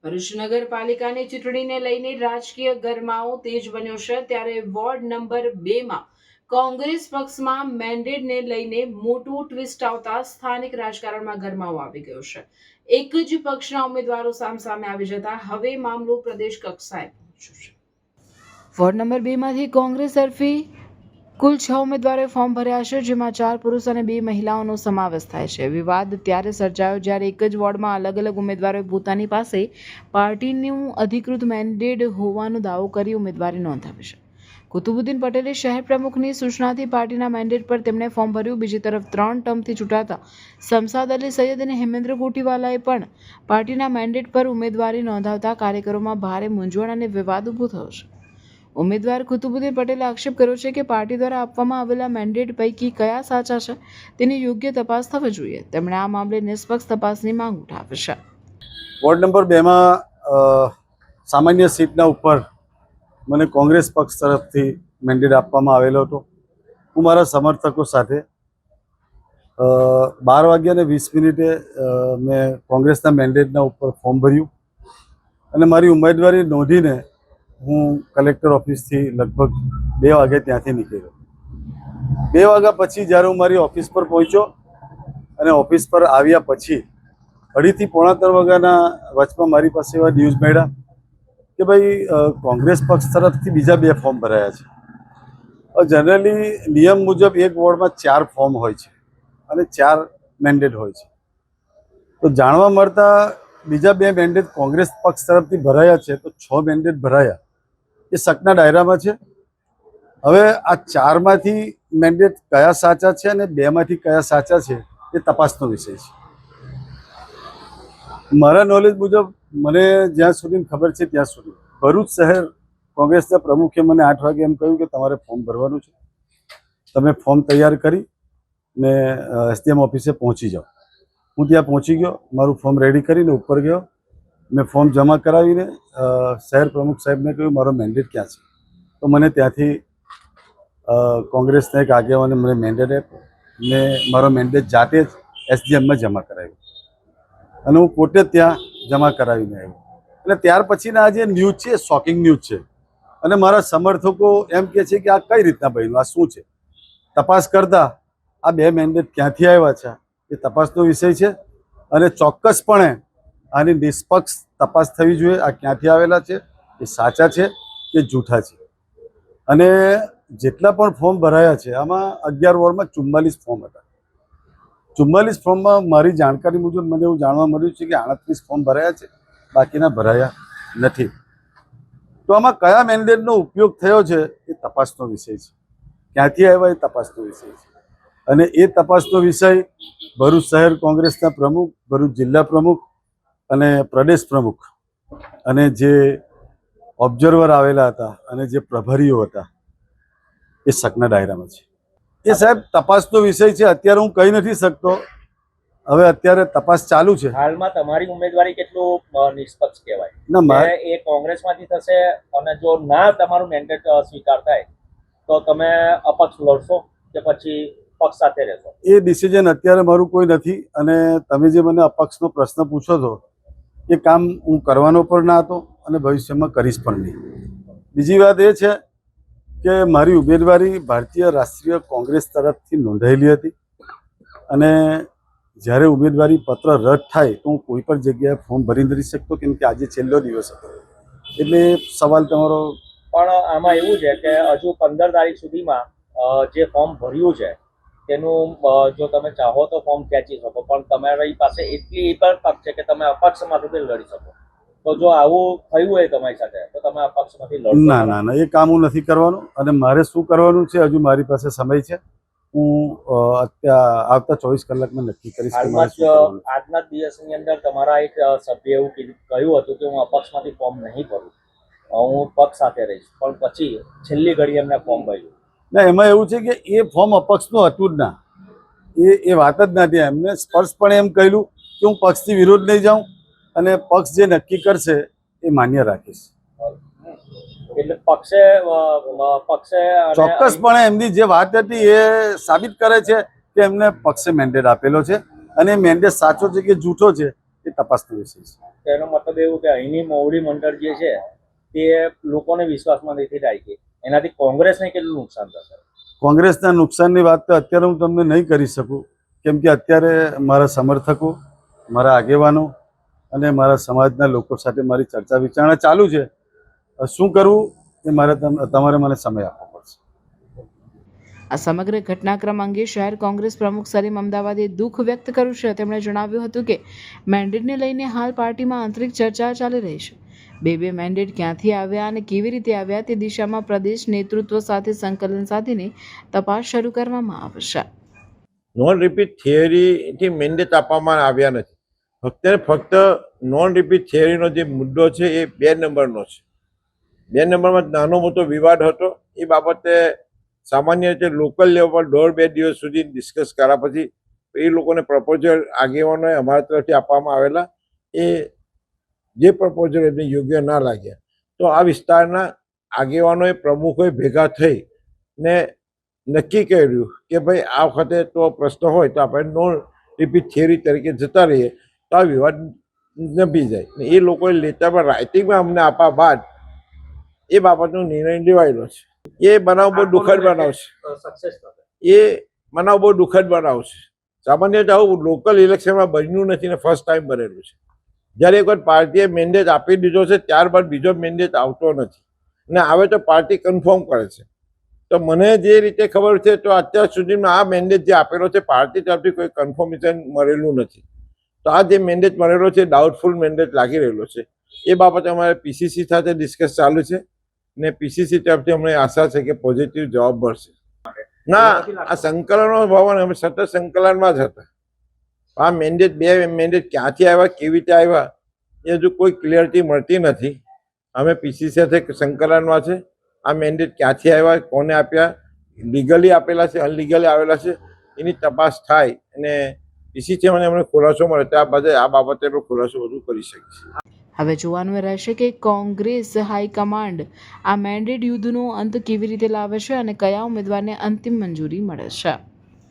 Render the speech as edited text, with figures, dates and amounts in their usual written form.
ભરૂચ નગરપાલિકાની ચૂંટણીને લઈને રાજકીય ગરમાવો તેજ બન્યો છે ત્યારે વોર્ડ નંબર 2 માં કોંગ્રેસ પક્ષમાં મેન્ડેટને લઈને મોટું ટ્વિસ્ટ આવતા સ્થાનિક રાજકારણમાં ગરમાવો આવી ગયો છે। એક જ પક્ષના ઉમેદવારો સામસામે આવી જતા હવે મામલો પ્રદેશ કક્ષાએ પહોંચ્યો છે। વોર્ડ નંબર 2 માંથી કોંગ્રેસ તરફી કુલ 6 ઉમેદવારોએ ફોર્મ ભર્યા છે, જેમાં 4 પુરુષ અને 2 મહિલાઓનો સમાવેશ થાય છે। વિવાદ ત્યારે સર્જાયો જ્યારે એક જ વોર્ડમાં અલગ અલગ ઉમેદવારોએ પોતાની પાસે પાર્ટીનું અધિકૃત મેન્ડેટ હોવાનો દાવો કરી ઉમેદવારી નોંધાવી છે। કુતુબુદ્દીન પટેલે શહેર પ્રમુખની સૂચનાથી પાર્ટીના મેન્ડેટ પર તેમણે ફોર્મ ભર્યું। બીજી તરફ 3 ટર્મથી ચૂંટાતા શમશાદ અલી સૈયદ અને હેમેન્દ્ર કોટીવાલાએ પણ પાર્ટીના મેન્ડેટ પર ઉમેદવારી નોંધાવતા કાર્યકરોમાં ભારે મૂંઝવણ અને વિવાદ ઊભો થયો છે। ઉમેદવાર કુતુબુદ્દીન પટેલે આક્ષેપ કર્યો છે કે પાર્ટી દ્વારા આપવામાં આવેલા મેન્ડેટ પૈકી કયા સાચા છે તેની યોગ્ય તપાસ થવી જોઈએ। તેમણે આ મામલે નિષ્પક્ષ તપાસની માંગ ઉઠાવી છે। વોર્ડ નંબર 2 માં સામાન્ય સીટના ઉપર મને કોંગ્રેસ પક્ષ તરફથી મેન્ડેટ આપવામાં આવેલો હતો। હું મારા સમર્થકો સાથે 12:20 મેં કોંગ્રેસના મેન્ડેટના ઉપર ફોર્મ ભર્યું અને મારી ઉમેદવારી નોંધીને હું કલેક્ટર ઓફિસથી લગભગ 2 વાગે ત્યાંથી નીકળ્યો। 2 વાગ્યા પછી જ્યારે હું મારી ઓફિસ પર પહોંચ્યો અને ઓફિસ પર આવ્યા પછી 2:30 થી 3:45 વાગ્યાના વચમાં મારી પાસે એવા ન્યૂઝ મળ્યા કે ભાઈ કોંગ્રેસ પક્ષ તરફથી બીજા 2 ફોર્મ ભરાયા છે। જનરલી નિયમ મુજબ એક વોર્ડમાં 4 ફોર્મ હોય છે અને 4 મેન્ડેટ હોય છે। તો જાણવા મળતા બીજા 2 મેન્ડેટ કોંગ્રેસ પક્ષ તરફથી ભરાયા છે, તો 6 મેન્ડેટ ભરાયા એ શકના દાયરામાં છે। હવે આ 4 માંથી મેન્ડેટ કયા સાચા છે અને 2 માંથી કયા સાચા છે એ તપાસનો વિષય છે। મારા નોલેજ મુજબ મને જ્યાં સુધી ખબર છે ત્યાં સુધી ભરૂચ શહેર કોંગ્રેસના પ્રમુખે મને 8 વાગે એમ કહ્યું કે તમારે ફોર્મ ભરવાનું છે, તમે ફોર્મ તૈયાર કરી ને એસડીએમ ઓફિસે પહોંચી જાઓ। હું ત્યાં પહોંચી ગયો, મારું ફોર્મ રેડી કરીને ઉપર ગયો, મેં ફોર્મ જમા કરાવીને શહેર પ્રમુખ સાહેબને કહ્યું મારો મેન્ડેટ ક્યાં છે। તો મને ત્યાંથી કોંગ્રેસના એક આગેવાને મને મેન્ડેટ આપ્યો ને મારો મેન્ડેટ જાતે જ એસડીએમમાં જમા કરાવ્યો અને હું પોતે ત્યાં જમા કરાવીને આવ્યો। એટલે ત્યાર પછીના આ જે ન્યૂઝ છે એ શોકિંગ ન્યૂઝ છે અને મારા સમર્થકો એમ કહે છે કે આ કઈ રીતના બન્યું, આ શું છે। તપાસ કરતા આ 2 મેન્ડેટ ક્યાંથી આવ્યા છે એ તપાસનો વિષય છે અને ચોક્કસપણે આની નિષ્પક્ષ તપાસ થવી જોઈએ। આ ક્યાંથી આવેલા છે, એ સાચા છે કે જૂઠા છે। અને જેટલા પણ ફોર્મ ભરાયા છે આમાં 11 વોર્ડમાં 44 ફોર્મ હતા। 44 ફોર્મમાં મારી જાણકારી મુજબ મને એવું જાણવા મળ્યું છે કે 38 ફોર્મ ભરાયા છે, બાકીના ભરાયા નથી। તો આમાં કયા મેન્ડેટનો ઉપયોગ થયો છે એ તપાસનો વિષય છે, ક્યાંથી આવ્યા એ તપાસનો વિષય છે અને એ તપાસનો વિષય ભરૂચ શહેર કોંગ્રેસના પ્રમુખ, ભરૂચ જિલ્લા પ્રમુખ અને પ્રદેશ પ્રમુખ અને જે ઓબ્ઝર્વર આવેલા હતા અને જે પ્રભારીઓ હતા એ શકના દાયરામાં છે। એ સાહેબ તપાસનો વિષય છે, અત્યારે હું કહી નથી શકતો। હવે અત્યારે તપાસ ચાલુ છે। હાલમાં તમારી ઉમેદવારી કેટલું નિષ્પક્ષ કહેવાય? ના, એ કોંગ્રેસમાંથી થશે અને જો ના તમારું મેન્ડેટ સ્વીકાર થાય તો તમે અપક્ષ લડશો કે પછી પક્ષ સાથે રહેશો? એ ડિસિઝન અત્યારે મારું કોઈ નથી અને તમે જે મને અપક્ષનો પ્રશ્ન પૂછો છો એ કામ હું કરવાનો પણ ના હતો અને ભવિષ્યમાં કરીશ પણ નહીં। બીજી વાત એ છે કે મારી ઉમેદવારી ભારતીય રાષ્ટ્રીય કોંગ્રેસ તરફથી નોંધાયેલી હતી અને જ્યારે ઉમેદવારી પત્ર રદ થાય તો હું કોઈ પણ જગ્યાએ ફોર્મ ભરી નથી શકતો, કેમ કે આજે છેલ્લો દિવસ હતો। એટલે સવાલ તમારો પણ આમાં એવું છે કે હજુ 15 તારીખ સુધીમાં જે ફોર્મ ભર્યું છે તેનું જો તમે ચાહો તો ફોર્મ ખેંચી શકો, પણ તમારી પાસે એટલી પણ તક છે કે તમે અપક્ષમાંથી લડી શકો। તો જો આવું થયું હોય તમારી સાથે તો તમે અપક્ષમાંથી લડો? ના ના ના, એ કામ હું નથી કરવાનું અને મારે શું કરવાનું છે હજુ મારી પાસે સમય છે। હું આવતા 24 કલાકમાં નક્કી કરીશ કે મારે શું કરવાનું। આજના દિવસની અંદર તમારા એક સભ્ય એવું કહ્યું હતું કે હું અપક્ષમાંથી ફોર્મ નહીં ભરું, હું પક્ષ સાથે રહીશ, પણ પછી છેલ્લી ઘડી એમને ફોર્મ ભર્યું। ના, એમાં એવું છે કે એ ફોર્મ અપક્ષનું હતું જ ના, એ વાત જ નથી। એમને સ્પષ્ટપણે એમ કહ્યું કે હું પક્ષથી વિરોધ નહીં જાઉં અને પક્ષ જે નક્કી કરશે એ માન્ય રાખીશ। એટલે પક્ષે ચોક્કસપણે એમની જે વાત હતી એ સાબિત કરે છે કે એમને પક્ષે મેન્ડેટ આપેલો છે અને મેન્ડેટ સાચો છે કે જૂઠો છે એ તપાસનો વિષય છે। તેનો મતલબ એવું કે અહીંની મોવડી મંડળ જે છે તે લોકોને વિશ્વાસમાં નથી રાખી. એનાથી કોંગ્રેસને કેટલું નુકસાન થશે? કોંગ્રેસના નુકસાનની વાત તો અત્યારે હું તમને નહીં કરી શકું, કેમ કે અત્યારે મારા સમર્થકો, મારા આગેવાનો અને મારા સમાજના લોકો સાથે મારી ચર્ચા વિચારણા ચાલુ છે. શું કરવું એ તમારે મને સમય આપવો પડશે. આ સમગ્ર ઘટનાક્રમ અંગે શહેર કોંગ્રેસ પ્રમુખ સલીમ અમદાવાદે દુઃખ વ્યક્ત કર્યું છે. તેમણે જણાવ્યું હતું કે મેન્ડેટને લઈને હાલ પાર્ટીમાં આંતરિક ચર્ચા ચાલી રહી છે. બે મેન્ડેટ ક્યાંથી આવ્યા અને કેવી રીતે આવ્યા તે દિશામાં પ્રદેશ નેતૃત્વ સાથે સંકલન સાધીને તપાસ શરૂ કરવામાં આવશે. નોન રિપીટ થિયરીથી મેન્ડેટ આપવામાં આવ્યા નથી. ફક્ત નોન રિપીટ થિયરીનો જે મુદ્દો છે એ 2 નંબરનો છે. 2 નંબરમાં નાનો મોટો વિવાદ હતો. એ બાબતે સામાન્ય રીતે લોકલ લેવલ પર 1.5-2 દિવસ સુધી ડિસ્કસ કર્યા પછી એ લોકોને પ્રપોઝલ આગેવાનોએ અમારા તરફથી આપવામાં આવેલા. એ જે પ્રપોઝલ એમને યોગ્ય ના લાગ્યા તો આ વિસ્તારના આગેવાનોએ, પ્રમુખોએ ભેગા થઈ ને નક્કી કર્યું કે ભાઈ આ વખતે તો પ્રશ્ન હોય તો આપણે નોન રિપીટ થિયરી તરીકે જતા રહીએ તો આ વિવાદ નભી જાય. એ લોકોએ લેટરમાં રાઇટિંગમાં અમને આપ્યા બાદ એ બાબતનો નિર્ણય લેવાયેલો છે. એ બનાવ બહુ દુઃખદ બનાવ છે. એ બનાવ બહુ દુઃખદ બનાવ છે. સામાન્ય રીતે આવું લોકલ ઇલેક્શનમાં બન્યું નથી ને ફર્સ્ટ ટાઈમ બનેલું છે. જ્યારે એક વખત પાર્ટીએ મેન્ડેટ આપી દીધો છે ત્યારબાદ બીજો મેન્ડેટ આવતો નથી ને આવે તો પાર્ટી કન્ફર્મ કરે છે. તો મને જે રીતે ખબર છે તો અત્યાર સુધીમાં આ મેન્ડેટ જે આપેલો છે પાર્ટી તરફથી કોઈ કન્ફર્મેશન મળેલું નથી. તો આ જે મેન્ડેટ મળેલો છે ડાઉટફુલ મેન્ડેટ લાગી રહેલો છે. એ બાબતે અમારે પીસીસી સાથે ડિસ્કસ ચાલુ છે ને પીસીસી તરફથી અમને આશા છે કે પોઝિટિવ જવાબ મળશે. ના, આ સંકલનનો ભવન અમે સતત સંકલનમાં જ હતા. આ મેન્ડેટ 2 મેન્ડેટ ક્યાંથી આવ્યા, કેવી રીતે આવ્યા એ હજુ કોઈ ક્લિયરિટી મળતી નથી. અમે પીસીસી સાથે સંકલનમાં છે. આ મેન્ડેટ ક્યાંથી આવ્યા, કોને આપ્યા, લીગલી આપેલા છે, અનલીગલી આવેલા છે, એની તપાસ થાય અને પીસીસી અમને ખુલાસો મળે ત્યાં બાદ આ બાબતેનો ખુલાસો વધુ કરી શકીએ. હવે જોવાનું રહેશે કે કોંગ્રેસ હાઈકમાન્ડ આ મેન્ડેટ યુદ્ધનો અંત કેવી રીતે લાવે છે અને કયા ઉમેદવારને અંતિમ મંજૂરી મળે છે.